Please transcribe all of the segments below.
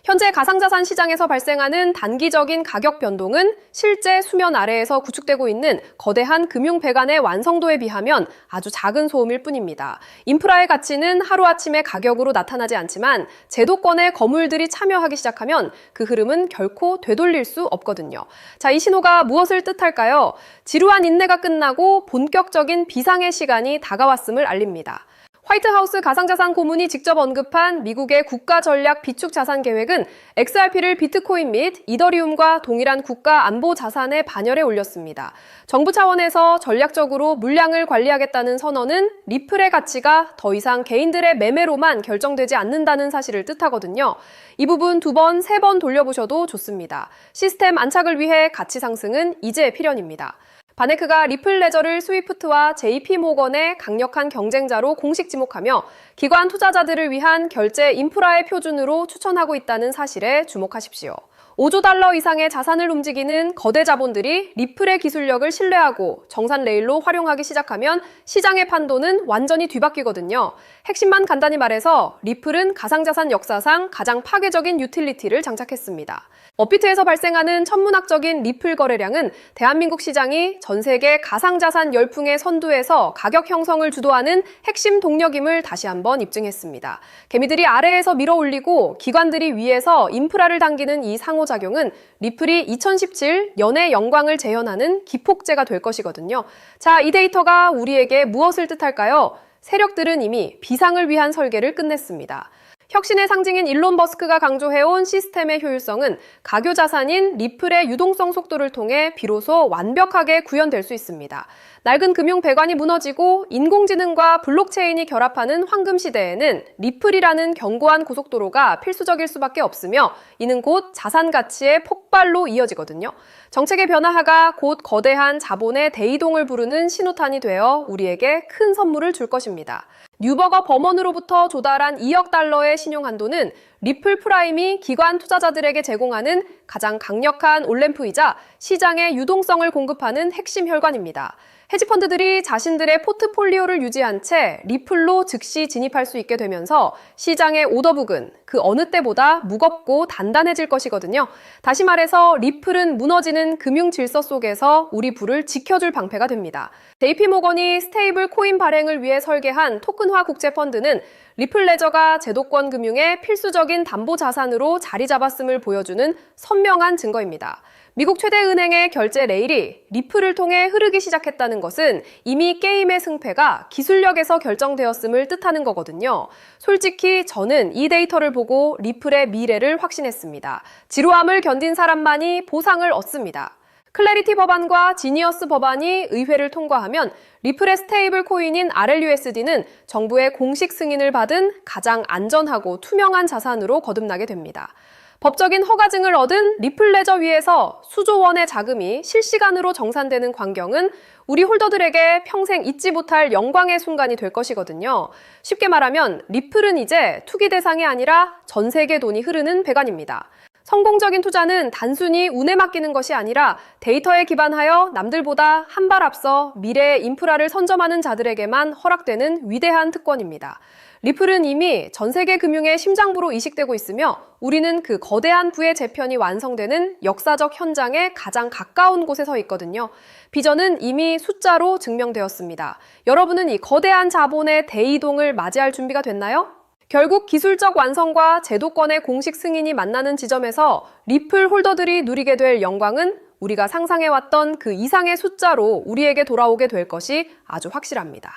현재 가상자산 시장에서 발생하는 단기적인 가격 변동은 실제 수면 아래에서 구축되고 있는 거대한 금융 배관의 완성도에 비하면 아주 작은 소음일 뿐입니다. 인프라의 가치는 하루아침에 가격으로 나타나지 않지만 제도권의 거물들이 참여하기 시작하면 그 흐름은 결코 되돌릴 수 없거든요. 자, 이 신호가 무엇을 뜻할까요? 지루한 인내가 끝나고 본격적인 비상의 시간이 다가왔음을 알립니다. 화이트하우스 가상자산 고문이 직접 언급한 미국의 국가전략 비축자산 계획은 XRP를 비트코인 및 이더리움과 동일한 국가 안보 자산의 반열에 올렸습니다. 정부 차원에서 전략적으로 물량을 관리하겠다는 선언은 리플의 가치가 더 이상 개인들의 매매로만 결정되지 않는다는 사실을 뜻하거든요. 이 부분 2번, 3번 돌려보셔도 좋습니다. 시스템 안착을 위해 가치 상승은 이제 필연입니다. 바네크가 리플 레저를 스위프트와 JP모건의 강력한 경쟁자로 공식 지목하며 기관 투자자들을 위한 결제 인프라의 표준으로 추천하고 있다는 사실에 주목하십시오. 5조 달러 이상의 자산을 움직이는 거대 자본들이 리플의 기술력을 신뢰하고 정산 레일로 활용하기 시작하면 시장의 판도는 완전히 뒤바뀌거든요. 핵심만 간단히 말해서 리플은 가상자산 역사상 가장 파괴적인 유틸리티를 장착했습니다. 업비트에서 발생하는 천문학적인 리플 거래량은 대한민국 시장이 전 세계 가상자산 열풍의 선두에서 가격 형성을 주도하는 핵심 동력임을 다시 한번 입증했습니다. 개미들이 아래에서 밀어올리고 기관들이 위에서 인프라를 당기는 이 상호작용은 리플이 2017 연애 영광을 재현하는 기폭제가 될 것이거든요. 자, 이 데이터가 우리에게 무엇을 뜻할까요? 세력들은 이미 비상을 위한 설계를 끝냈습니다. 혁신의 상징인 일론 머스크가 강조해온 시스템의 효율성은 가교 자산인 리플의 유동성 속도를 통해 비로소 완벽하게 구현될 수 있습니다. 낡은 금융 배관이 무너지고 인공지능과 블록체인이 결합하는 황금 시대에는 리플이라는 견고한 고속도로가 필수적일 수밖에 없으며 이는 곧 자산 가치의 폭발로 이어지거든요. 정책의 변화가 곧 거대한 자본의 대이동을 부르는 신호탄이 되어 우리에게 큰 선물을 줄 것입니다. 뉴버거 범원으로부터 조달한 2억 달러의 신용한도는 리플 프라임이 기관 투자자들에게 제공하는 가장 강력한 올램프이자 시장의 유동성을 공급하는 핵심 혈관입니다. 헤지펀드들이 자신들의 포트폴리오를 유지한 채 리플로 즉시 진입할 수 있게 되면서 시장의 오더북은 그 어느 때보다 무겁고 단단해질 것이거든요. 다시 말해서 리플은 무너지는 금융 질서 속에서 우리 부를 지켜줄 방패가 됩니다. JP모건이 스테이블 코인 발행을 위해 설계한 토큰화 국제펀드는 리플 레저가 제도권 금융의 필수적인 담보 자산으로 자리 잡았음을 보여주는 선명한 증거입니다. 미국 최대 은행의 결제 레일이 리플을 통해 흐르기 시작했다는 것은 이미 게임의 승패가 기술력에서 결정되었음을 뜻하는 거거든요. 솔직히 저는 이 데이터를 보고 리플의 미래를 확신했습니다. 지루함을 견딘 사람만이 보상을 얻습니다. 클래리티 법안과 지니어스 법안이 의회를 통과하면 리플의 스테이블 코인인 RLUSD는 정부의 공식 승인을 받은 가장 안전하고 투명한 자산으로 거듭나게 됩니다. 법적인 허가증을 얻은 리플 레저 위에서 수조 원의 자금이 실시간으로 정산되는 광경은 우리 홀더들에게 평생 잊지 못할 영광의 순간이 될 것이거든요. 쉽게 말하면 리플은 이제 투기 대상이 아니라 전 세계 돈이 흐르는 배관입니다. 성공적인 투자는 단순히 운에 맡기는 것이 아니라 데이터에 기반하여 남들보다 한 발 앞서 미래의 인프라를 선점하는 자들에게만 허락되는 위대한 특권입니다. 리플은 이미 전 세계 금융의 심장부로 이식되고 있으며 우리는 그 거대한 부의 재편이 완성되는 역사적 현장에 가장 가까운 곳에 서 있거든요. 비전은 이미 숫자로 증명되었습니다. 여러분은 이 거대한 자본의 대이동을 맞이할 준비가 됐나요? 결국 기술적 완성과 제도권의 공식 승인이 만나는 지점에서 리플 홀더들이 누리게 될 영광은 우리가 상상해왔던 그 이상의 숫자로 우리에게 돌아오게 될 것이 아주 확실합니다.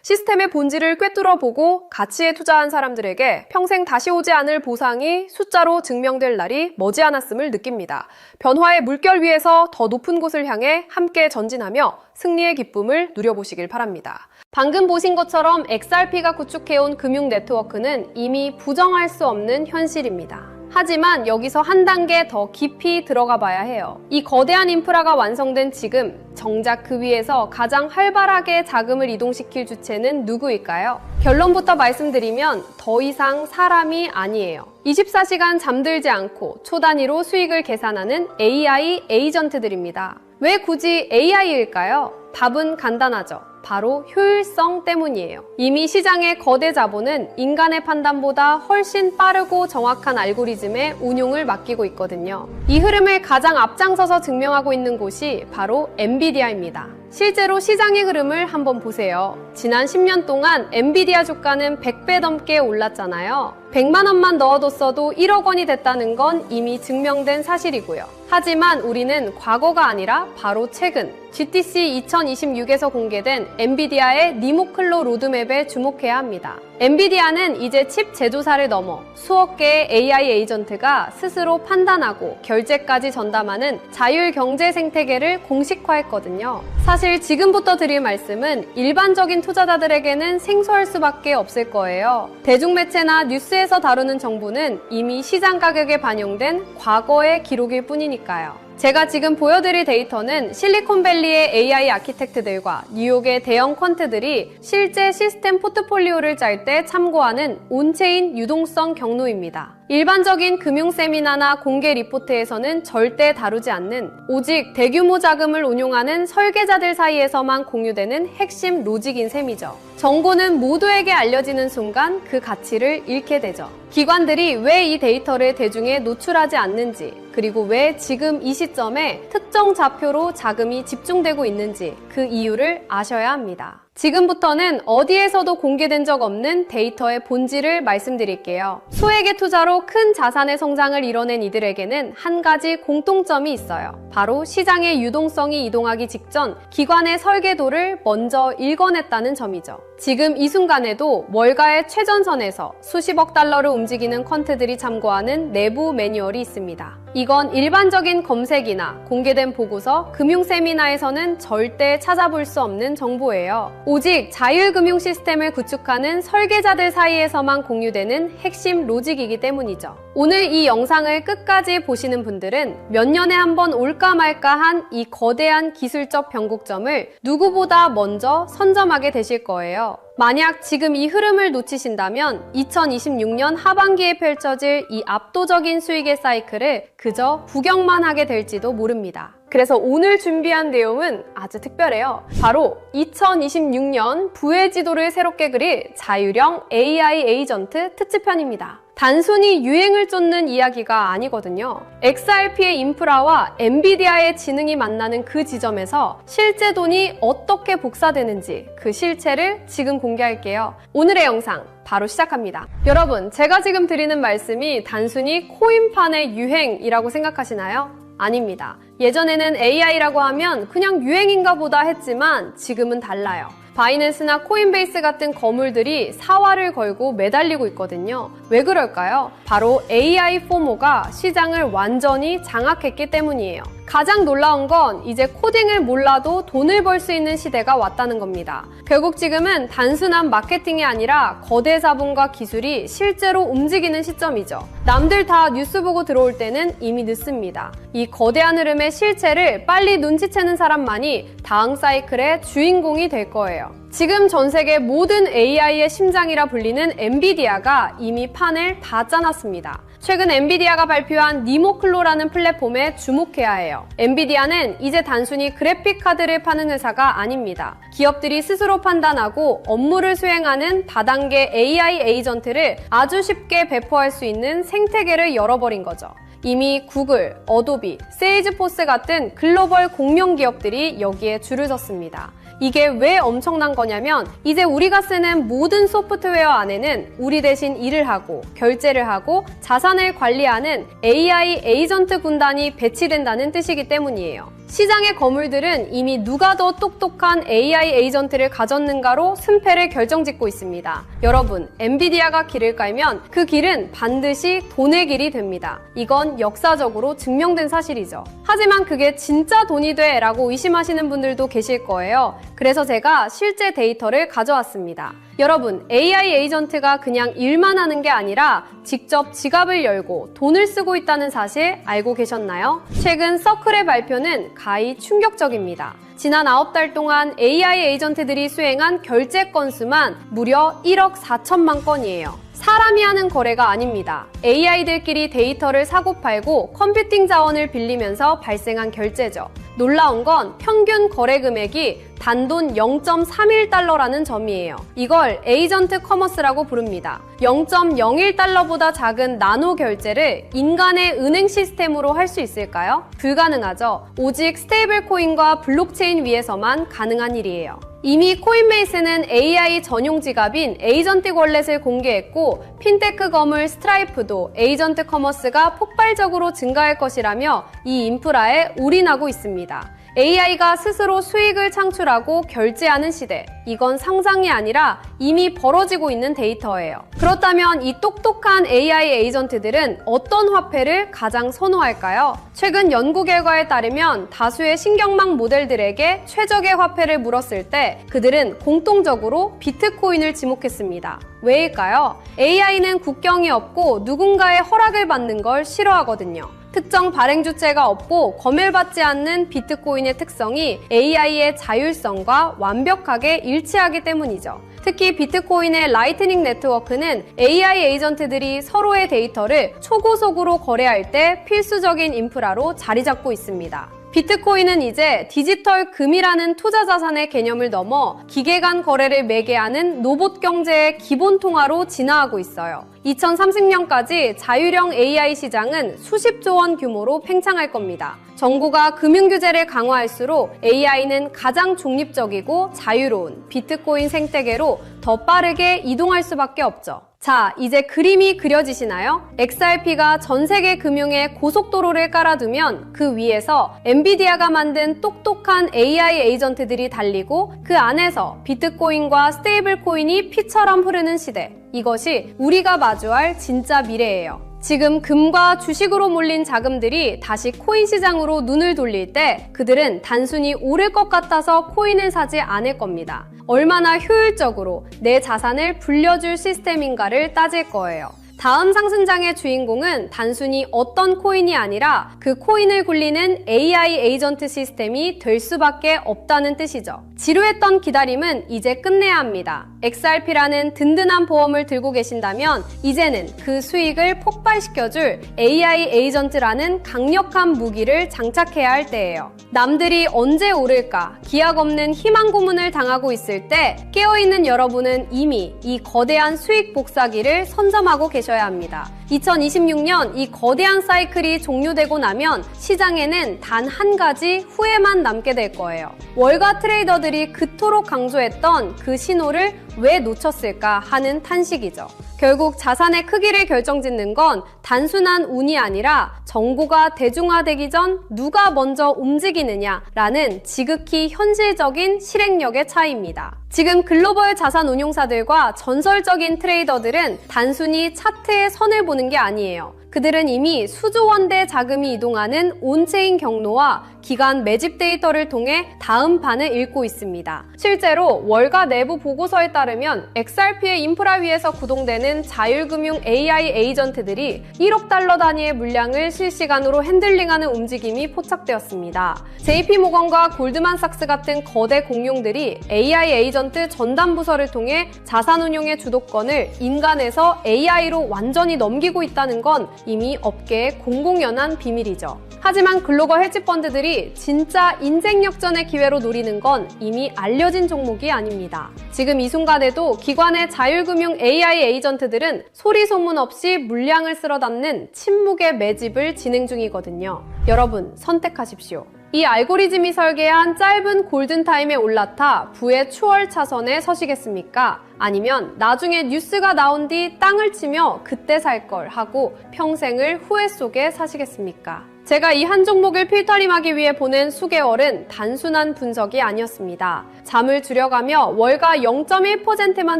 시스템의 본질을 꿰뚫어보고 가치에 투자한 사람들에게 평생 다시 오지 않을 보상이 숫자로 증명될 날이 머지않았음을 느낍니다. 변화의 물결 위에서 더 높은 곳을 향해 함께 전진하며 승리의 기쁨을 누려보시길 바랍니다. 방금 보신 것처럼 XRP가 구축해온 금융 네트워크는 이미 부정할 수 없는 현실입니다. 하지만 여기서 한 단계 더 깊이 들어가 봐야 해요. 이 거대한 인프라가 완성된 지금 정작 그 위에서 가장 활발하게 자금을 이동시킬 주체는 누구일까요? 결론부터 말씀드리면 더 이상 사람이 아니에요. 24시간 잠들지 않고 초 단위로 수익을 계산하는 AI 에이전트들입니다. 왜 굳이 AI일까요? 답은 간단하죠. 바로 효율성 때문이에요. 이미 시장의 거대 자본은 인간의 판단보다 훨씬 빠르고 정확한 알고리즘의 운용을 맡기고 있거든요. 이 흐름을 가장 앞장서서 증명하고 있는 곳이 바로 엔비디아입니다. 실제로 시장의 흐름을 한번 보세요. 지난 10년 동안 엔비디아 주가는 100배 넘게 올랐잖아요. 100만 원만 넣어뒀어도 1억 원이 됐다는 건 이미 증명된 사실이고요. 하지만 우리는 과거가 아니라 바로 최근 GTC 2026에서 공개된 엔비디아의 니모클로 로드맵에 주목해야 합니다. 엔비디아는 이제 칩 제조사를 넘어 수억 개의 AI 에이전트가 스스로 판단하고 결제까지 전담하는 자율 경제 생태계를 공식화했거든요. 사실 지금부터 드릴 말씀은 일반적인 투자자들에게는 생소할 수밖에 없을 거예요. 대중매체나 뉴스에서 다루는 정보는 이미 시장 가격에 반영된 과거의 기록일 뿐이니까요. 제가 지금 보여드릴 데이터는 실리콘밸리의 AI 아키텍트들과 뉴욕의 대형 퀀트들이 실제 시스템 포트폴리오를 짤 때 참고하는 온체인 유동성 경로입니다. 일반적인 금융 세미나나 공개 리포트에서는 절대 다루지 않는 오직 대규모 자금을 운용하는 설계자들 사이에서만 공유되는 핵심 로직인 셈이죠. 정보는 모두에게 알려지는 순간 그 가치를 잃게 되죠. 기관들이 왜 이 데이터를 대중에 노출하지 않는지, 그리고 왜 지금 이 시점에 특정 좌표로 자금이 집중되고 있는지 그 이유를 아셔야 합니다. 지금부터는 어디에서도 공개된 적 없는 데이터의 본질을 말씀드릴게요. 소액의 투자로 큰 자산의 성장을 이뤄낸 이들에게는 한 가지 공통점이 있어요. 바로 시장의 유동성이 이동하기 직전 기관의 설계도를 먼저 읽어냈다는 점이죠. 지금 이 순간에도 월가의 최전선에서 수십억 달러를 움직이는 퀀트들이 참고하는 내부 매뉴얼이 있습니다. 이건 일반적인 검색이나 공개된 보고서, 금융 세미나에서는 절대 찾아볼 수 없는 정보예요. 오직 자율금융 시스템을 구축하는 설계자들 사이에서만 공유되는 핵심 로직이기 때문이죠. 오늘 이 영상을 끝까지 보시는 분들은 몇 년에 한 번 올까 말까한 이 거대한 기술적 변곡점을 누구보다 먼저 선점하게 되실 거예요. 만약 지금 이 흐름을 놓치신다면 2026년 하반기에 펼쳐질 이 압도적인 수익의 사이클을 그저 구경만 하게 될지도 모릅니다. 그래서 오늘 준비한 내용은 아주 특별해요. 바로 2026년 부의 지도를 새롭게 그릴 자율형 AI 에이전트 특집편입니다. 단순히 유행을 쫓는 이야기가 아니거든요. XRP의 인프라와 엔비디아의 지능이 만나는 그 지점에서 실제 돈이 어떻게 복사되는지 그 실체를 지금 공개할게요. 오늘의 영상 바로 시작합니다. 여러분, 제가 지금 드리는 말씀이 단순히 코인판의 유행이라고 생각하시나요? 아닙니다. 예전에는 AI라고 하면 그냥 유행인가 보다 했지만 지금은 달라요. 바이낸스나 코인베이스 같은 거물들이 사활을 걸고 매달리고 있거든요. 왜 그럴까요? 바로 AI 포모가 시장을 완전히 장악했기 때문이에요. 가장 놀라운 건 이제 코딩을 몰라도 돈을 벌 수 있는 시대가 왔다는 겁니다. 결국 지금은 단순한 마케팅이 아니라 거대 자본과 기술이 실제로 움직이는 시점이죠. 남들 다 뉴스 보고 들어올 때는 이미 늦습니다. 이 거대한 흐름의 실체를 빨리 눈치채는 사람만이 다음 사이클의 주인공이 될 거예요. 지금 전 세계 모든 AI의 심장이라 불리는 엔비디아가 이미 판을 다 짜놨습니다. 최근 엔비디아가 발표한 니모클로라는 플랫폼에 주목해야 해요. 엔비디아는 이제 단순히 그래픽 카드를 파는 회사가 아닙니다. 기업들이 스스로 판단하고 업무를 수행하는 다단계 AI 에이전트를 아주 쉽게 배포할 수 있는 생태계를 열어버린 거죠. 이미 구글, 어도비, 세일즈포스 같은 글로벌 공룡 기업들이 여기에 줄을 섰습니다. 이게 왜 엄청난 거냐면 이제 우리가 쓰는 모든 소프트웨어 안에는 우리 대신 일을 하고 결제를 하고 자산을 관리하는 AI 에이전트 군단이 배치된다는 뜻이기 때문이에요. 시장의 거물들은 이미 누가 더 똑똑한 AI 에이전트를 가졌는가로 승패를 결정짓고 있습니다. 여러분, 엔비디아가 길을 깔면 그 길은 반드시 돈의 길이 됩니다. 이건 역사적으로 증명된 사실이죠. 하지만 그게 진짜 돈이 돼? 라고 의심하시는 분들도 계실 거예요. 그래서 제가 실제 데이터를 가져왔습니다. 여러분, AI 에이전트가 그냥 일만 하는 게 아니라 직접 지갑을 열고 돈을 쓰고 있다는 사실 알고 계셨나요? 최근 서클의 발표는 가히 충격적입니다. 지난 9달 동안 AI 에이전트들이 수행한 결제 건수만 무려 1억 4천만 건이에요. 사람이 하는 거래가 아닙니다. AI들끼리 데이터를 사고팔고 컴퓨팅 자원을 빌리면서 발생한 결제죠. 놀라운 건 평균 거래 금액이 단돈 0.31달러라는 점이에요. 이걸 에이전트 커머스라고 부릅니다. 0.01달러보다 작은 나노 결제를 인간의 은행 시스템으로 할 수 있을까요? 불가능하죠. 오직 스테이블 코인과 블록체인 위에서만 가능한 일이에요. 이미 코인베이스는 AI 전용 지갑인 에이전틱 월렛을 공개했고, 핀테크 거물 스트라이프도 에이전트 커머스가 폭발적으로 증가할 것이라며 이 인프라에 올인하고 있습니다. AI가 스스로 수익을 창출하고 결제하는 시대. 이건 상상이 아니라 이미 벌어지고 있는 데이터예요. 그렇다면 이 똑똑한 AI 에이전트들은 어떤 화폐를 가장 선호할까요? 최근 연구 결과에 따르면 다수의 신경망 모델들에게 최적의 화폐를 물었을 때 그들은 공통적으로 비트코인을 지목했습니다. 왜일까요? AI는 국경이 없고 누군가의 허락을 받는 걸 싫어하거든요. 특정 발행 주체가 없고 검열받지 않는 비트코인의 특성이 AI의 자율성과 완벽하게 일치하기 때문이죠. 특히 비트코인의 라이트닝 네트워크는 AI 에이전트들이 서로의 데이터를 초고속으로 거래할 때 필수적인 인프라로 자리 잡고 있습니다. 비트코인은 이제 디지털 금이라는 투자 자산의 개념을 넘어 기계 간 거래를 매개하는 로봇 경제의 기본 통화로 진화하고 있어요. 2030년까지 자율형 AI 시장은 수십조 원 규모로 팽창할 겁니다. 정부가 금융규제를 강화할수록 AI는 가장 중립적이고 자유로운 비트코인 생태계로 더 빠르게 이동할 수밖에 없죠. 자, 이제 그림이 그려지시나요? XRP가 전 세계 금융에 고속도로를 깔아두면 그 위에서 엔비디아가 만든 똑똑한 AI 에이전트들이 달리고 그 안에서 비트코인과 스테이블코인이 피처럼 흐르는 시대. 이것이 우리가 마주할 진짜 미래예요. 지금 금과 주식으로 몰린 자금들이 다시 코인 시장으로 눈을 돌릴 때 그들은 단순히 오를 것 같아서 코인을 사지 않을 겁니다. 얼마나 효율적으로 내 자산을 불려줄 시스템인가를 따질 거예요. 다음 상승장의 주인공은 단순히 어떤 코인이 아니라 그 코인을 굴리는 AI 에이전트 시스템이 될 수밖에 없다는 뜻이죠. 지루했던 기다림은 이제 끝내야 합니다. XRP라는 든든한 보험을 들고 계신다면 이제는 그 수익을 폭발시켜줄 AI 에이전트라는 강력한 무기를 장착해야 할 때예요. 남들이 언제 오를까 기약 없는 희망 고문을 당하고 있을 때 깨어있는 여러분은 이미 이 거대한 수익 복사기를 선점하고 계셔야 합니다. 2026년 이 거대한 사이클이 종료되고 나면 시장에는 단 한 가지 후회만 남게 될 거예요. 월가 트레이더들이 그토록 강조했던 그 신호를 왜 놓쳤을까 하는 탄식이죠. 결국 자산의 크기를 결정짓는 건 단순한 운이 아니라 정보가 대중화되기 전 누가 먼저 움직이느냐라는 지극히 현실적인 실행력의 차이입니다. 지금 글로벌 자산 운용사들과 전설적인 트레이더들은 단순히 차트의 선을 보는 게 아니에요. 그들은 이미 수조 원대 자금이 이동하는 온체인 경로와 기간 매집 데이터를 통해 다음 판을 읽고 있습니다. 실제로 월가 내부 보고서에 따르면 XRP의 인프라 위에서 구동되는 자율금융 AI 에이전트들이 1억 달러 단위의 물량을 실시간으로 핸들링하는 움직임이 포착되었습니다. JP모건과 골드만삭스 같은 거대 공룡들이 AI 에이전트 전담 부서를 통해 자산운용의 주도권을 인간에서 AI로 완전히 넘기고 있다는 건 이미 업계의 공공연한 비밀이죠. 하지만 글로벌 헤지펀드들이 진짜 인생 역전의 기회로 노리는 건 이미 알려진 종목이 아닙니다. 지금 이 순간에도 기관의 자율금융 AI 에이전트들은 소리 소문 없이 물량을 쓸어 담는 침묵의 매집을 진행 중이거든요. 여러분, 선택하십시오. 이 알고리즘이 설계한 짧은 골든타임에 올라타 부의 추월 차선에 서시겠습니까? 아니면 나중에 뉴스가 나온 뒤 땅을 치며 그때 살 걸 하고 평생을 후회 속에 사시겠습니까? 제가 이 한 종목을 필터링하기 위해 보낸 수개월은 단순한 분석이 아니었습니다. 잠을 줄여가며 월가 0.1%만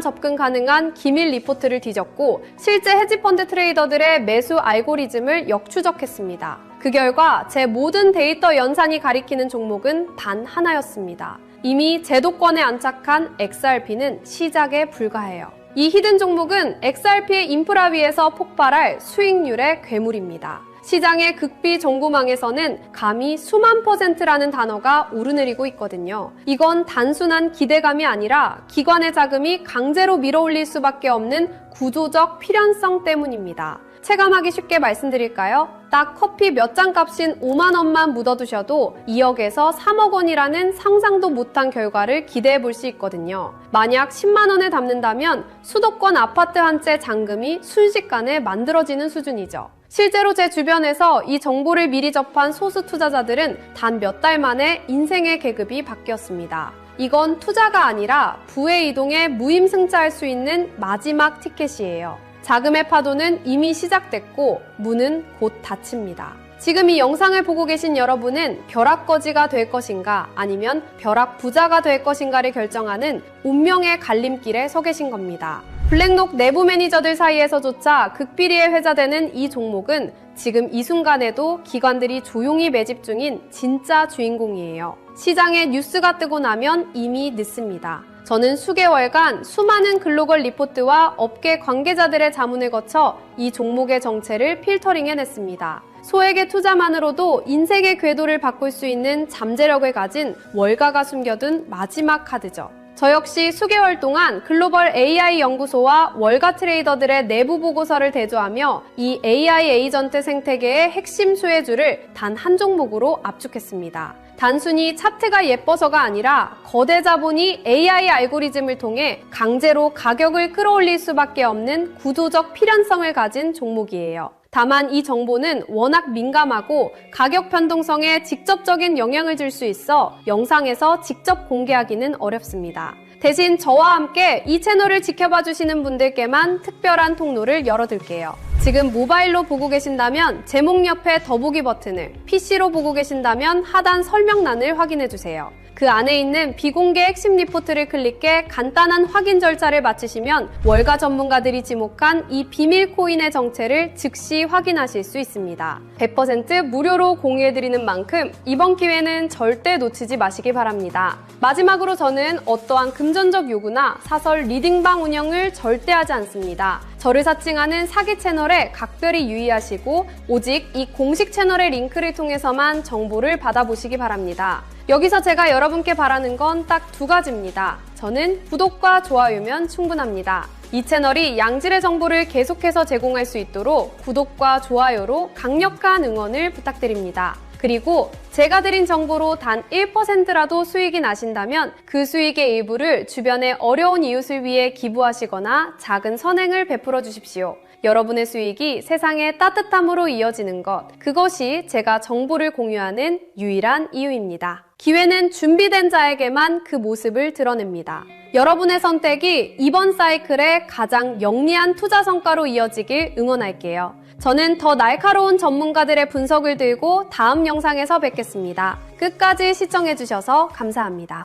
접근 가능한 기밀 리포트를 뒤졌고 실제 헤지펀드 트레이더들의 매수 알고리즘을 역추적했습니다. 그 결과 제 모든 데이터 연산이 가리키는 종목은 단 하나였습니다. 이미 제도권에 안착한 XRP는 시작에 불과해요. 이 히든 종목은 XRP의 인프라 위에서 폭발할 수익률의 괴물입니다. 시장의 극비 정보망에서는 감히 수만 %라는 단어가 오르내리고 있거든요. 이건 단순한 기대감이 아니라 기관의 자금이 강제로 밀어올릴 수밖에 없는 구조적 필연성 때문입니다. 체감하기 쉽게 말씀드릴까요? 딱 커피 몇 잔 값인 5만 원만 묻어두셔도 2억에서 3억 원이라는 상상도 못한 결과를 기대해 볼 수 있거든요. 만약 10만 원을 담는다면 수도권 아파트 한 채 잔금이 순식간에 만들어지는 수준이죠. 실제로 제 주변에서 이 정보를 미리 접한 소수 투자자들은 단 몇 달 만에 인생의 계급이 바뀌었습니다. 이건 투자가 아니라 부의 이동에 무임승차할 수 있는 마지막 티켓이에요. 자금의 파도는 이미 시작됐고 문은 곧 닫힙니다. 지금 이 영상을 보고 계신 여러분은 벼락거지가 될 것인가 아니면 벼락부자가 될 것인가를 결정하는 운명의 갈림길에 서 계신 겁니다. 블랙록 내부 매니저들 사이에서조차 극비리에 회자되는 이 종목은 지금 이 순간에도 기관들이 조용히 매집 중인 진짜 주인공이에요. 시장에 뉴스가 뜨고 나면 이미 늦습니다. 저는 수개월간 수많은 글로벌 리포트와 업계 관계자들의 자문을 거쳐 이 종목의 정체를 필터링해냈습니다. 소액의 투자만으로도 인생의 궤도를 바꿀 수 있는 잠재력을 가진 월가가 숨겨둔 마지막 카드죠. 저 역시 수개월 동안 글로벌 AI 연구소와 월가 트레이더들의 내부 보고서를 대조하며 이 AI 에이전트 생태계의 핵심 수혜주를 단 한 종목으로 압축했습니다. 단순히 차트가 예뻐서가 아니라 거대 자본이 AI 알고리즘을 통해 강제로 가격을 끌어올릴 수밖에 없는 구조적 필연성을 가진 종목이에요. 다만 이 정보는 워낙 민감하고 가격 변동성에 직접적인 영향을 줄 수 있어 영상에서 직접 공개하기는 어렵습니다. 대신 저와 함께 이 채널을 지켜봐 주시는 분들께만 특별한 통로를 열어둘게요. 지금 모바일로 보고 계신다면 제목 옆에 더보기 버튼을, PC로 보고 계신다면 하단 설명란을 확인해주세요. 그 안에 있는 비공개 핵심 리포트를 클릭해 간단한 확인 절차를 마치시면 월가 전문가들이 지목한 이 비밀 코인의 정체를 즉시 확인하실 수 있습니다. 100% 무료로 공유해드리는 만큼 이번 기회는 절대 놓치지 마시기 바랍니다. 마지막으로 저는 어떠한 금전적 요구나 사설 리딩방 운영을 절대 하지 않습니다. 저를 사칭하는 사기 채널에 각별히 유의하시고 오직 이 공식 채널의 링크를 통해서만 정보를 받아보시기 바랍니다. 여기서 제가 여러분께 바라는 건 딱 두 가지입니다. 저는 구독과 좋아요면 충분합니다. 이 채널이 양질의 정보를 계속해서 제공할 수 있도록 구독과 좋아요로 강력한 응원을 부탁드립니다. 그리고 제가 드린 정보로 단 1%라도 수익이 나신다면 그 수익의 일부를 주변의 어려운 이웃을 위해 기부하시거나 작은 선행을 베풀어 주십시오. 여러분의 수익이 세상의 따뜻함으로 이어지는 것, 그것이 제가 정보를 공유하는 유일한 이유입니다. 기회는 준비된 자에게만 그 모습을 드러냅니다. 여러분의 선택이 이번 사이클의 가장 영리한 투자 성과로 이어지길 응원할게요. 저는 더 날카로운 전문가들의 분석을 들고 다음 영상에서 뵙겠습니다. 끝까지 시청해주셔서 감사합니다.